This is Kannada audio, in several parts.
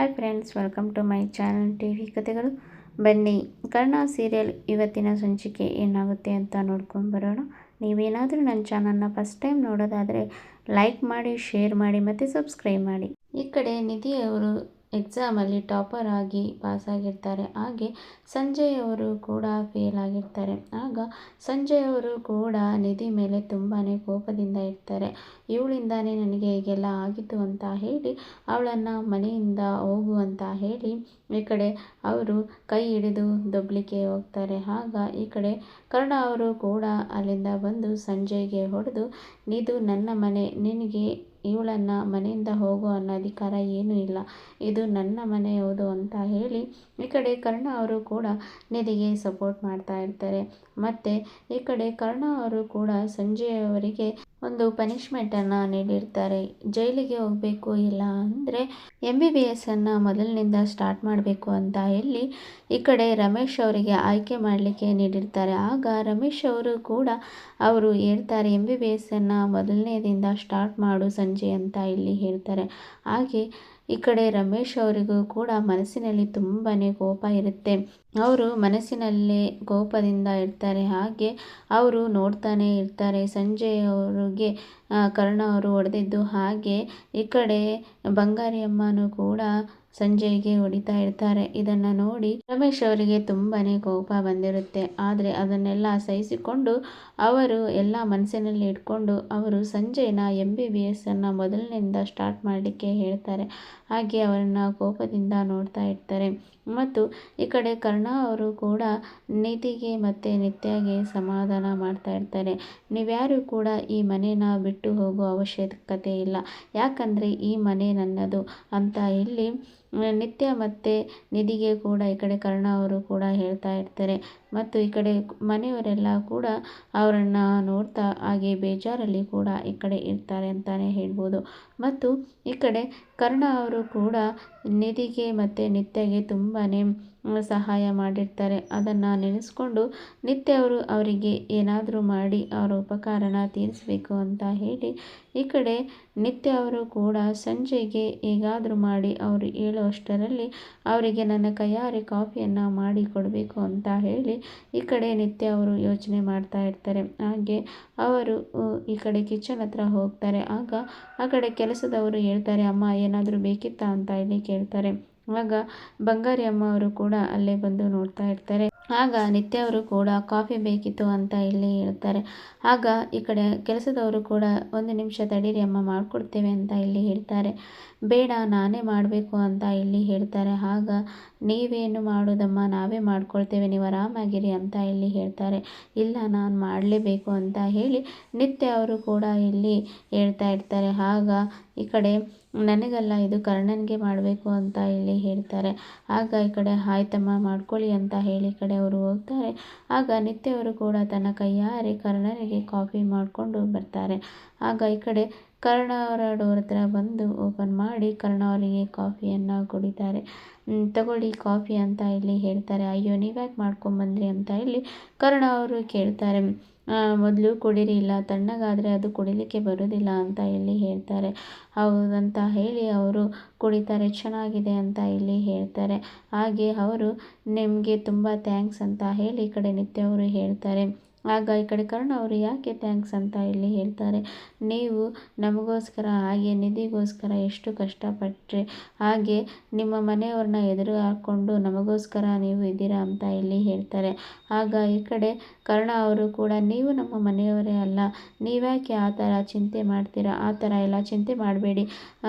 Hi friends, welcome to my channel TV ಕಥೆಗಳು. ಬನ್ನಿ, ಕರ್ಣ ಸೀರಿಯಲ್ ಇವತ್ತಿನ ಸಂಚಿಕೆ ಏನಾಗುತ್ತೆ ಅಂತ ನೋಡ್ಕೊಂಡು ಬರೋಣ. ನೀವೇನಾದರೂ ನನ್ನ ಚಾನಲ್ನ ಫಸ್ಟ್ ಟೈಮ್ ನೋಡೋದಾದರೆ ಲೈಕ್ ಮಾಡಿ, ಶೇರ್ ಮಾಡಿ ಮತ್ತು ಸಬ್ಸ್ಕ್ರೈಬ್ ಮಾಡಿ. ಈ ಕಡೆ ನಿಧಿ ಅವರು ಎಕ್ಸಾಮಲ್ಲಿ ಟಾಪರ್ ಆಗಿ ಪಾಸ್ ಆಗಿರ್ತಾರೆ. ಹಾಗೆ ಸಂಜಯ್ ಅವರು ಕೂಡ ಫೇಲ್ ಆಗಿರ್ತಾರೆ. ಆಗ ಸಂಜಯ್ ಅವರು ಕೂಡ ನಿಧಿ ಮೇಲೆ ತುಂಬಾ ಕೋಪದಿಂದ ಇರ್ತಾರೆ. ಇವಳಿಂದಾನೇ ನನಗೆ ಹೀಗೆಲ್ಲ ಆಗಿತ್ತು ಅಂತ ಹೇಳಿ ಅವಳನ್ನು ಮನೆಯಿಂದ ಹೋಗು ಅಂತ ಹೇಳಿ ಈ ಕಡೆ ಅವರು ಕೈ ಹಿಡಿದು ದೊಬ್ಲಿಕ್ಕೆ ಹೋಗ್ತಾರೆ. ಆಗ ಈ ಕಡೆ ಕರ್ಣ ಅವರು ಕೂಡ ಅಲ್ಲಿಂದ ಬಂದು ಸಂಜಯ್ಗೆ ಹೊಡೆದು, ಇದು ನನ್ನ ಮನೆ, ನಿನಗೆ ಇವಳನ್ನು ಮನೆಯಿಂದ ಹೋಗೋ ಅನ್ನೋ ಅಧಿಕಾರ ಏನೂ ಇಲ್ಲ, ಇದು ನನ್ನ ಮನೆ ಹೌದು ಅಂತ ಹೇಳಿ ಈ ಕಡೆ ಕರ್ಣ ಅವರು ಕೂಡ ನಿಧಿಗೆ ಸಪೋರ್ಟ್ ಮಾಡ್ತಾ ಇರ್ತಾರೆ. ಮತ್ತು ಈ ಕಡೆ ಕರ್ಣ ಅವರು ಕೂಡ ಸಂಜಯ್ ಅವರಿಗೆ ಒಂದು ಪನಿಷ್ಮೆಂಟನ್ನು ನೀಡಿರ್ತಾರೆ. ಜೈಲಿಗೆ ಹೋಗಬೇಕು, ಇಲ್ಲ ಅಂದರೆ MBBS ಮೊದಲಿನಿಂದ ಸ್ಟಾರ್ಟ್ ಮಾಡಬೇಕು ಅಂತ ಹೇಳಿ ಈ ಕಡೆ ರಮೇಶ್ ಅವರಿಗೆ ಆಯ್ಕೆ ಮಾಡಲಿಕ್ಕೆ ನೀಡಿರ್ತಾರೆ. ಆಗ ರಮೇಶ್ ಅವರು ಕೂಡ ಅವರು ಹೇಳ್ತಾರೆ, MBBS ಮೊದಲನೇದಿಂದ ಸ್ಟಾರ್ಟ್ ಮಾಡು ಸಂಜೆ ಅಂತ ಇಲ್ಲಿ ಹೇಳ್ತಾರೆ. ಹಾಗೆ ಈ ಕಡೆ ರಮೇಶ್ ಅವರಿಗೂ ಕೂಡ ಮನಸ್ಸಿನಲ್ಲಿ ತುಂಬಾ ಕೋಪ ಇರುತ್ತೆ. ಅವರು ಮನಸ್ಸಿನಲ್ಲೇ ಕೋಪದಿಂದ ಇರ್ತಾರೆ. ಹಾಗೆ ಅವರು ನೋಡ್ತಾನೆ ಇರ್ತಾರೆ ಸಂಜಯ್ ಅವರಿಗೆ ಕರ್ಣ ಅವರು ಹೊಡೆದಿದ್ದು. ಹಾಗೆ ಈ ಕಡೆ ಬಂಗಾರಿ ಅಮ್ಮನೂ ಕೂಡ ಸಂಜಯ್ಗೆ ಹೊಡಿತಾ ಇರ್ತಾರೆ. ಇದನ್ನು ನೋಡಿ ರಮೇಶ್ ಅವರಿಗೆ ತುಂಬಾ ಕೋಪ ಬಂದಿರುತ್ತೆ. ಆದರೆ ಅದನ್ನೆಲ್ಲ ಸಹಿಸಿಕೊಂಡು ಅವರು ಎಲ್ಲ ಮನಸ್ಸಿನಲ್ಲಿ ಇಟ್ಕೊಂಡು ಅವರು ಸಂಜಯ್ನ MBBS ಮೊದಲಿನಿಂದ ಸ್ಟಾರ್ಟ್ ಮಾಡಲಿಕ್ಕೆ ಹೇಳ್ತಾರೆ. ಹಾಗೆ ಅವರನ್ನು ಕೋಪದಿಂದ ನೋಡ್ತಾ ಇರ್ತಾರೆ. ಮತ್ತು ಈ ಕಡೆ ಕರ್ಣ ಅವರು ಕೂಡ ನಿಧಿಗೆ ಮತ್ತು ನಿತ್ಯಗೆ ಸಮಾಧಾನ ಮಾಡ್ತಾ ಇರ್ತಾರೆ. ನೀವ್ಯಾರೂ ಕೂಡ ಈ ಮನೇನ ಬಿಟ್ಟು ಹೋಗೋ ಅವಶ್ಯಕತೆ ಇಲ್ಲ, ಯಾಕಂದರೆ ಈ ಮನೆ ನನ್ನದು ಅಂತ ಇಲ್ಲಿ ನಿತ್ಯ ಮತ್ತು ನಿಧಿಗೆ ಕೂಡ ಈ ಕಡೆ ಕರ್ಣ ಅವರು ಕೂಡ ಹೇಳ್ತಾ ಇರ್ತಾರೆ. ಮತ್ತು ಈ ಕಡೆ ಮನೆಯವರೆಲ್ಲ ಕೂಡ ಅವರನ್ನು ನೋಡ್ತಾ ಹಾಗೆ ಬೇಜಾರಲ್ಲಿ ಕೂಡ ಈ ಕಡೆ ಇರ್ತಾರೆ ಅಂತಲೇ ಹೇಳ್ಬೋದು. ಮತ್ತು ಈ ಕಡೆ ಕರ್ಣ ಅವರು ಕೂಡ ನಿಧಿಗೆ ಮತ್ತು ನಿತ್ಯಗೆ ತುಂಬಾ ಸಹಾಯ ಮಾಡಿರ್ತಾರೆ. ಅದನ್ನು ನೆನೆಸ್ಕೊಂಡು ನಿತ್ಯ ಅವರು ಅವರಿಗೆ ಏನಾದರೂ ಮಾಡಿ ಅವರ ಉಪಕಾರನ ತೀರಿಸಬೇಕು ಅಂತ ಹೇಳಿ ಈ ಕಡೆ ನಿತ್ಯ ಅವರು ಕೂಡ ಸಂಜೆಗೆ ಹೇಗಾದರೂ ಮಾಡಿ ಅವರು ಹೇಳೋ ಅಷ್ಟರಲ್ಲಿ ಅವರಿಗೆ ನನ್ನ ಕೈಯಾರೆ ಕಾಫಿಯನ್ನು ಮಾಡಿ ಕೊಡಬೇಕು ಅಂತ ಹೇಳಿ ಈ ಕಡೆ ನಿತ್ಯ ಅವರು ಯೋಚನೆ ಮಾಡ್ತಾ ಇರ್ತಾರೆ. ಹಾಗೆ ಅವರು ಈ ಕಡೆ ಕಿಚನ್ ಹತ್ರ ಹೋಗ್ತಾರೆ. ಆಗ ಆ ಕಡೆ ಕೆಲಸದವರು ಹೇಳ್ತಾರೆ, ಅಮ್ಮ ಏನಾದರೂ ಬೇಕಿತ್ತಾ ಅಂತ ಹೇಳಿ ಕೇಳ್ತಾರೆ. ಆಗ ಬಂಗಾರಿ ಅಮ್ಮ ಅವರು ಕೂಡ ಅಲ್ಲೇ ಬಂದು ನೋಡ್ತಾ ಇರ್ತಾರೆ. ಆಗ ನಿತ್ಯ ಅವರು ಕೂಡ ಕಾಫಿ ಬೇಕಿತ್ತು ಅಂತ ಇಲ್ಲಿ ಹೇಳ್ತಾರೆ. ಆಗ ಈ ಕಡೆ ಕೆಲಸದವರು ಕೂಡ 1 ನಿಮಿಷ ತಡೀರಿ ಅಮ್ಮ, ಮಾಡಿಕೊಡ್ತೇವೆ ಅಂತ ಇಲ್ಲಿ ಹೇಳ್ತಾರೆ. ಬೇಡ, ನಾನೇ ಮಾಡಬೇಕು ಅಂತ ಇಲ್ಲಿ ಹೇಳ್ತಾರೆ. ಆಗ ನೀವೇನು ಮಾಡೋದಮ್ಮ, ನಾವೇ ಮಾಡ್ಕೊಳ್ತೇವೆ, ನೀವು ಆರಾಮಾಗಿರಿ ಅಂತ ಇಲ್ಲಿ ಹೇಳ್ತಾರೆ. ಇಲ್ಲ, ನಾನು ಮಾಡಲೇಬೇಕು ಅಂತ ಹೇಳಿ ನಿತ್ಯ ಅವರು ಕೂಡ ಇಲ್ಲಿ ಹೇಳ್ತಾ ಇರ್ತಾರೆ. ಆಗ ಈ ಕಡೆ ನನಗಲ್ಲ, ಇದು ಕರ್ಣನಿಗೆ ಮಾಡಬೇಕು ಅಂತ ಇಲ್ಲಿ ಹೇಳ್ತಾರೆ. ಆಗ ಈ ಕಡೆ ಆಯ್ತಮ್ಮ ಮಾಡ್ಕೊಳ್ಳಿ ಅಂತ ಹೇಳಿ ಈ ಕಡೆ ಅವರು ಹೋಗ್ತಾರೆ. ಆಗ ನಿತ್ಯ ಅವರು ಕೂಡ ತನ್ನ ಕೈಯಾರೆ ಕರ್ಣನಿಗೆ ಕಾಫಿ ಮಾಡಿಕೊಂಡು ಬರ್ತಾರೆ. ಆಗ ಈ ಕಡೆ ಕರ್ಣ ಅವರ ಡೋರ್ ಹತ್ರ ಬಂದು ಓಪನ್ ಮಾಡಿ ಕರ್ಣ ಅವರಿಗೆ ಕಾಫಿಯನ್ನು ಕುಡಿತಾರೆ. ತಗೊಳ್ಳಿ ಕಾಫಿ ಅಂತ ಇಲ್ಲಿ ಹೇಳ್ತಾರೆ. ಅಯ್ಯೋ, ನೀವ್ಯಾಕೆ ಮಾಡ್ಕೊಂಬಂದ್ರಿ ಅಂತ ಹೇಳಿ ಕರ್ಣ ಅವರು ಕೇಳ್ತಾರೆ. ಮೊದಲು ಕುಡೀರಿ, ಇಲ್ಲ ತಣ್ಣಗಾದರೆ ಅದು ಕುಡಿಲಿಕ್ಕೆ ಬರೋದಿಲ್ಲ ಅಂತ ಇಲ್ಲಿ ಹೇಳ್ತಾರೆ. ಹೌದಂತ ಹೇಳಿ ಅವರು ಕುಡಿತಾರೆ. ಚೆನ್ನಾಗಿದೆ ಅಂತ ಇಲ್ಲಿ ಹೇಳ್ತಾರೆ. ಹಾಗೆ ಅವರು ನಿಮಗೆ ತುಂಬ ಥ್ಯಾಂಕ್ಸ್ ಅಂತ ಹೇಳಿ ಈ ಕಡೆ ನಿತ್ಯ ಅವರು ಹೇಳ್ತಾರೆ. ಆಗ ಈ ಕಡೆ ಕರ್ಣ ಅವರು ಯಾಕೆ ಥ್ಯಾಂಕ್ಸ್ ಅಂತ ಇಲ್ಲಿ ಹೇಳ್ತಾರೆ. ನೀವು ನಮಗೋಸ್ಕರ ಹಾಗೆ ನಿಧಿಗೋಸ್ಕರ ಎಷ್ಟು ಕಷ್ಟಪಟ್ಟರೆ, ಹಾಗೆ ನಿಮ್ಮ ಮನೆಯವ್ರನ್ನ ಎದುರು ಹಾಕ್ಕೊಂಡು ನಮಗೋಸ್ಕರ ನೀವು ಇದ್ದೀರಾ ಅಂತ ಇಲ್ಲಿ ಹೇಳ್ತಾರೆ. ಆಗ ಈ ಕಡೆ ಕರ್ಣ ಅವರು ಕೂಡ ನೀವು ನಮ್ಮ ಮನೆಯವರೇ ಅಲ್ಲ, ನೀವ್ಯಾಕೆ ಆ ಥರ ಚಿಂತೆ ಮಾಡ್ತೀರಾ, ಆ ಥರ ಎಲ್ಲ ಚಿಂತೆ ಮಾಡಬೇಡಿ,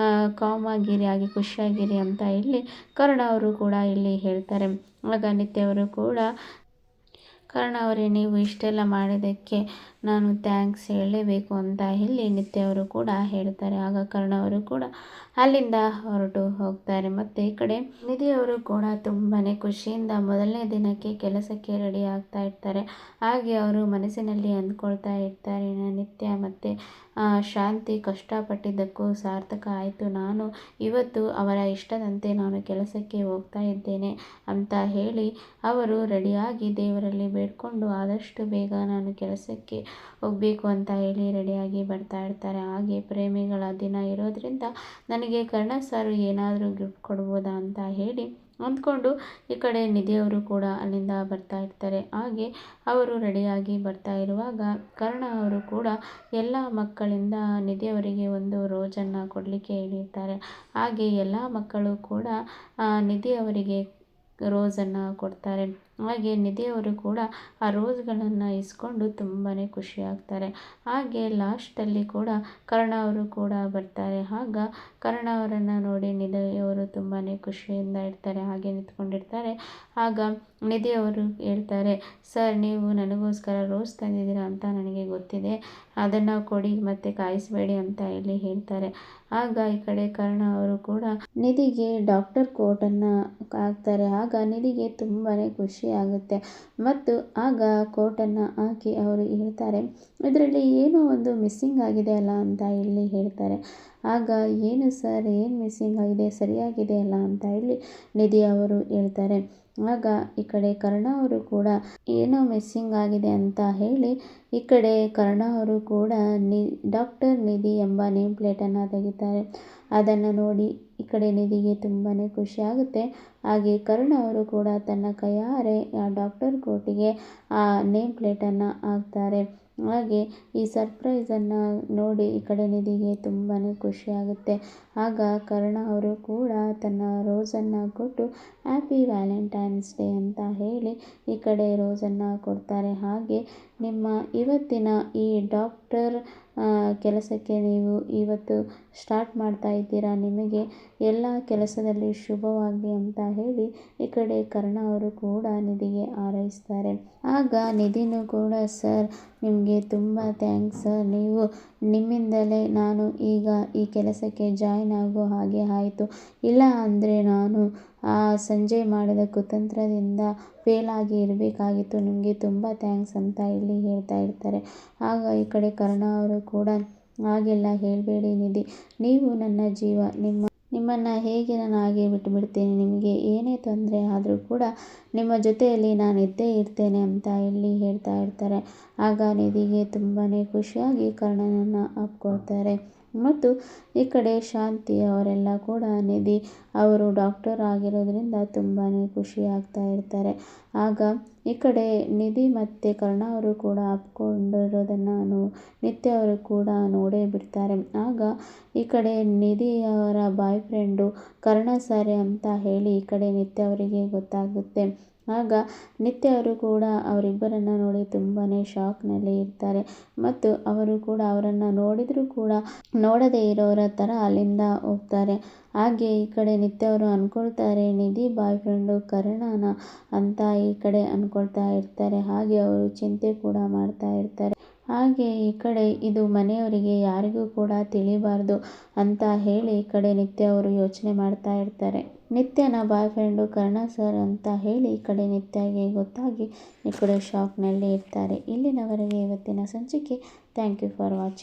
ಕಾಮ್ ಆಗಿರಿ, ಹಾಗೆ ಖುಷಿಯಾಗಿರಿ ಅಂತ ಇಲ್ಲಿ ಕರ್ಣ ಅವರು ಕೂಡ ಇಲ್ಲಿ ಹೇಳ್ತಾರೆ. ಆಗ ನಿತ್ಯ ಅವರು ಕೂಡ, ಕರ್ಣ ಅವರೇ, ನೀವು ಇಷ್ಟೆಲ್ಲ ಮಾಡಿದ್ದಕ್ಕೆ ನಾನು ಥ್ಯಾಂಕ್ಸ್ ಹೇಳಲೇಬೇಕು ಅಂತ ಹೇಳಿ ನಿತ್ಯ ಅವರು ಕೂಡ ಹೇಳ್ತಾರೆ. ಆಗ ಕರ್ಣ ಅವರು ಕೂಡ ಅಲ್ಲಿಂದ ಹೊರಟು ಹೋಗ್ತಾರೆ. ಮತ್ತು ಈ ಕಡೆ ನಿಧಿ ಅವರು ಕೂಡ ತುಂಬಾ ಖುಷಿಯಿಂದ ಮೊದಲನೇ ದಿನಕ್ಕೆ ಕೆಲಸಕ್ಕೆ ರೆಡಿ ಆಗ್ತಾ ಇರ್ತಾರೆ. ಹಾಗೆ ಅವರು ಮನಸ್ಸಿನಲ್ಲಿ ಅಂದ್ಕೊಳ್ತಾ ಇರ್ತಾರೆ, ನಿತ್ಯ ಮತ್ತು ಶಾಂತಿ ಕಷ್ಟಪಟ್ಟಿದ್ದಕ್ಕೂ ಸಾರ್ಥಕ ಆಯಿತು, ನಾನು ಇವತ್ತು ಅವರ ಇಷ್ಟದಂತೆ ನಾನು ಕೆಲಸಕ್ಕೆ ಹೋಗ್ತಾ ಇದ್ದೇನೆ ಅಂತ ಹೇಳಿ ಅವರು ರೆಡಿಯಾಗಿ ದೇವರಲ್ಲಿ ಬೇಡ್ಕೊಂಡು ಆದಷ್ಟು ಬೇಗ ನಾನು ಕೆಲಸಕ್ಕೆ ಹೋಗಬೇಕು ಅಂತ ಹೇಳಿ ರೆಡಿಯಾಗಿ ಬರ್ತಾ ಇರ್ತಾರೆ. ಹಾಗೆ ಪ್ರೇಮಿಗಳ ದಿನ ಇರೋದರಿಂದ ನನಗೆ ಕರ್ಣ ಸರ್ ಏನಾದರೂ ಗಿಫ್ಟ್ ಕೊಡ್ಬೋದಾ ಅಂತ ಹೇಳಿ ಅಂದ್ಕೊಂಡು ಈ ಕಡೆ ನಿಧಿಯವರು ಕೂಡ ಅಲ್ಲಿಂದ ಬರ್ತಾ ಇರ್ತಾರೆ. ಹಾಗೆ ಅವರು ರೆಡಿಯಾಗಿ ಬರ್ತಾ ಇರುವಾಗ ಕರ್ಣ ಅವರು ಕೂಡ ಎಲ್ಲ ಮಕ್ಕಳಿಂದ ನಿಧಿಯವರಿಗೆ ಒಂದು ರೋಜನ್ನು ಕೊಡಲಿಕ್ಕೆ ಹೇಳಿರ್ತಾರೆ. ಹಾಗೆ ಎಲ್ಲ ಮಕ್ಕಳು ಕೂಡ ನಿಧಿಯವರಿಗೆ ರೋಸನ್ನು ಕೊಡ್ತಾರೆ. ಹಾಗೆ ನಿಧಿಯವರು ಕೂಡ ಆ ರೋಸ್ಗಳನ್ನು ಇಸ್ಕೊಂಡು ತುಂಬಾ ಖುಷಿಯಾಗ್ತಾರೆ. ಹಾಗೆ ಲಾಸ್ಟಲ್ಲಿ ಕೂಡ ಕರ್ಣ ಅವರು ಕೂಡ ಬರ್ತಾರೆ. ಆಗ ಕರ್ಣ ಅವರನ್ನು ನೋಡಿ ನಿಧಿಯವರು ತುಂಬಾ ಖುಷಿಯಿಂದ ಇರ್ತಾರೆ, ಹಾಗೆ ನಿಂತ್ಕೊಂಡಿರ್ತಾರೆ. ಆಗ ನಿಧಿಯವರು ಹೇಳ್ತಾರೆ, ಸರ್ ನೀವು ನನಗೋಸ್ಕರ ರೋಸ್ ತಂದಿದ್ದೀರಾ ಅಂತ ನನಗೆ ಗೊತ್ತಿದೆ, ಅದನ್ನು ಕೊಡಿ ಮತ್ತು ಕಾಯಿಸಬೇಡಿ ಅಂತ ಹೇಳಿ ಹೇಳ್ತಾರೆ. ಆಗ ಈ ಕಡೆ ಕರ್ಣ ಅವರು ಕೂಡ ನಿಧಿಗೆ ಡಾಕ್ಟರ್ ಕೋಟನ್ನು ಹಾಕ್ತಾರೆ. ಆಗ ನಿಧಿಗೆ ತುಂಬಾ ಖುಷಿ ಆಗುತ್ತೆ ಮತ್ತು ಆಗ ಕೋಟನ್ನು ಹಾಕಿ ಅವರು ಹೇಳ್ತಾರೆ, ಇದರಲ್ಲಿ ಏನೋ ಒಂದು ಮಿಸ್ಸಿಂಗ್ ಆಗಿದೆ ಅಲ್ಲ ಅಂತ ಹೇಳಿ ಹೇಳ್ತಾರೆ. ಆಗ ಏನು ಸರ್, ಏನು ಮಿಸ್ಸಿಂಗ್ ಆಗಿದೆ, ಸರಿಯಾಗಿದೆ ಅಲ್ಲ ಅಂತ ಹೇಳಿ ನಿಧಿ ಅವರು ಹೇಳ್ತಾರೆ. ಆಗ ಈ ಕಡೆ ಕರ್ಣ ಅವರು ಕೂಡ ಏನೋ ಮಿಸ್ಸಿಂಗ್ ಆಗಿದೆ ಅಂತ ಹೇಳಿ ಈ ಕಡೆ ಕರ್ಣ ಅವರು ಕೂಡ ಡಾಕ್ಟರ್ ನಿಧಿ ಎಂಬ ನೇಮ್ ಪ್ಲೇಟನ್ನು ತೆಗಿತಾರೆ. ಅದನ್ನು ನೋಡಿ ಈ ಕಡೆ ನಿಧಿಗೆ ತುಂಬಾ ಖುಷಿ ಆಗುತ್ತೆ. ಹಾಗೆ ಕರ್ಣ ಅವರು ಕೂಡ ತನ್ನ ಕೈಯಾರೆ ಆ ಡಾಕ್ಟರ್ ಕೋಟಿಗೆ ಆ ನೇಮ್ ಪ್ಲೇಟನ್ನು ಹಾಕ್ತಾರೆ. ಹಾಗೆ ಈ ಸರ್ಪ್ರೈಸನ್ನು ನೋಡಿ ಈ ಕಡೆ ನಿಧಿಗೆ ತುಂಬಾ ಖುಷಿಯಾಗುತ್ತೆ. ಆಗ ಕರ್ಣ ಅವರು ಕೂಡ ತನ್ನ ರೋಸನ್ನು ಕೊಟ್ಟು ಹ್ಯಾಪಿ ವ್ಯಾಲೆಂಟೈನ್ಸ್ ಡೇ ಅಂತ ಹೇಳಿ ಈ ಕಡೆ ರೋಸನ್ನು ಕೊಡ್ತಾರೆ. ಹಾಗೆ ನಿಮ್ಮ ಇವತ್ತಿನ ಈ ಡಾಕ್ಟರ್ ಕೆಲಸಕ್ಕೆ ನೀವು ಇವತ್ತು ಸ್ಟಾರ್ಟ್ ಮಾಡ್ತಾ ಇದ್ದೀರಾ, ನಿಮಗೆ ಎಲ್ಲ ಕೆಲಸದಲ್ಲಿ ಶುಭವಾಗಲಿ ಅಂತ ಹೇಳಿ ಈ ಕಡೆ ಕರ್ಣ ಅವರು ಕೂಡ ನಿಧಿಗೆ ಹಾರೈಸ್ತಾರೆ. ಆಗ ನಿಧಿನೂ ಕೂಡ, ಸರ್ ನಿಮಗೆ ತುಂಬ ಥ್ಯಾಂಕ್ಸ್ ಸರ್, ನಿಮ್ಮಿಂದಲೇ ನಾನು ಈಗ ಈ ಕೆಲಸಕ್ಕೆ ಜಾಯ್ನ್ ಆಗೋ ಹಾಗೆ ಆಯಿತು, ಇಲ್ಲ ಅಂದರೆ ನಾನು ಆ ಸಂಜೆ ಮಾಡಿದ ಕುತಂತ್ರದಿಂದ ಫೇಲ್ ಆಗಿ ಇರಬೇಕಾಗಿತ್ತು, ನಿಮಗೆ ತುಂಬ ಥ್ಯಾಂಕ್ಸ್ ಅಂತ ಇಲ್ಲಿ ಹೇಳ್ತಾ ಇರ್ತಾರೆ. ಆಗ ಈ ಕಡೆ ಕರ್ಣ ಅವರು ಕೂಡ, ಹಾಗೆಲ್ಲ ಹೇಳಬೇಡಿ ನಿಧಿ, ನೀವು ನನ್ನ ಜೀವ, ನಿಮ್ಮನ್ನು ಹೇಗೆ ನಾನು ಹಾಗೆ ಬಿಟ್ಟುಬಿಡ್ತೀನಿ, ನಿಮಗೆ ಏನೇ ತೊಂದರೆ ಆದರೂ ಕೂಡ ನಿಮ್ಮ ಜೊತೆಯಲ್ಲಿ ನಾನು ಇದ್ದೇ ಇರ್ತೇನೆ ಅಂತ ಇಲ್ಲಿ ಹೇಳ್ತಾ ಇರ್ತಾರೆ. ಆಗ ನಿಧಿಗೆ ತುಂಬಾ ಖುಷಿಯಾಗಿ ಕರ್ಣನನ್ನು ಅಪ್ಕೊಳ್ತಾರೆ. ಮತ್ತು ಈ ಕಡೆ ಶಾಂತಿ ಅವರೆಲ್ಲ ಕೂಡ ನಿಧಿ ಅವರು ಡಾಕ್ಟರ್ ಆಗಿರೋದ್ರಿಂದ ತುಂಬಾ ಖುಷಿ ಆಗ್ತಾ ಇರ್ತಾರೆ. ಆಗ ಈ ಕಡೆ ನಿಧಿ ಮತ್ತು ಕರ್ಣ ಅವರು ಕೂಡ ಅಪ್ಕೊಂಡಿರೋದನ್ನು ನಿತ್ಯ ಅವರು ಕೂಡ ನೋಡೇ ಬಿಡ್ತಾರೆ. ಆಗ ಈ ಕಡೆ ನಿಧಿ ಅವರ ಬಾಯ್ ಫ್ರೆಂಡು ಕರ್ಣ ಸರ್ ಅಂತ ಹೇಳಿ ಈ ಕಡೆ ನಿತ್ಯ ಅವರಿಗೆ ಗೊತ್ತಾಗುತ್ತೆ. ಆಗ ನಿತ್ಯ ಅವರು ಕೂಡ ಅವರಿಬ್ಬರನ್ನು ನೋಡಿ ತುಂಬಾ ಶಾಕ್ನಲ್ಲಿ ಇರ್ತಾರೆ ಮತ್ತು ಅವರು ಕೂಡ ಅವರನ್ನು ನೋಡಿದರೂ ಕೂಡ ನೋಡದೇ ಇರೋರ ಥರ ಅಲ್ಲಿಂದ ಹೋಗ್ತಾರೆ. ಹಾಗೆ ಈ ಕಡೆ ನಿತ್ಯ ಅವರು ಅಂದ್ಕೊಳ್ತಾರೆ, ನಿಧಿ ಬಾಯ್ ಫ್ರೆಂಡು ಕರ್ಣನ ಅಂತ ಈ ಕಡೆ ಅಂದ್ಕೊಳ್ತಾ ಇರ್ತಾರೆ. ಹಾಗೆ ಅವರು ಚಿಂತೆ ಕೂಡ ಮಾಡ್ತಾ ಇರ್ತಾರೆ. ಹಾಗೆ ಈ ಕಡೆ ಇದು ಮನೆಯವರಿಗೆ ಯಾರಿಗೂ ಕೂಡ ತಿಳಿಬಾರ್ದು ಅಂತ ಹೇಳಿ ಈ ಕಡೆ ನಿತ್ಯ ಅವರು ಯೋಚನೆ ಮಾಡ್ತಾ ಇರ್ತಾರೆ. ನಿತ್ಯನ ಬಾಯ್ ಫ್ರೆಂಡು ಕರ್ಣ ಸರ್ ಅಂತ ಹೇಳಿ ಈ ಕಡೆ ನಿತ್ಯಗೆ ಗೊತ್ತಾಗಿ ಈ ಕಡೆ ಶಾಕ್ನಲ್ಲಿ ಇರ್ತಾರೆ. ಇಲ್ಲಿನವರೆಗೆ ಇವತ್ತಿನ ಸಂಚಿಕೆ. Thank you for watching.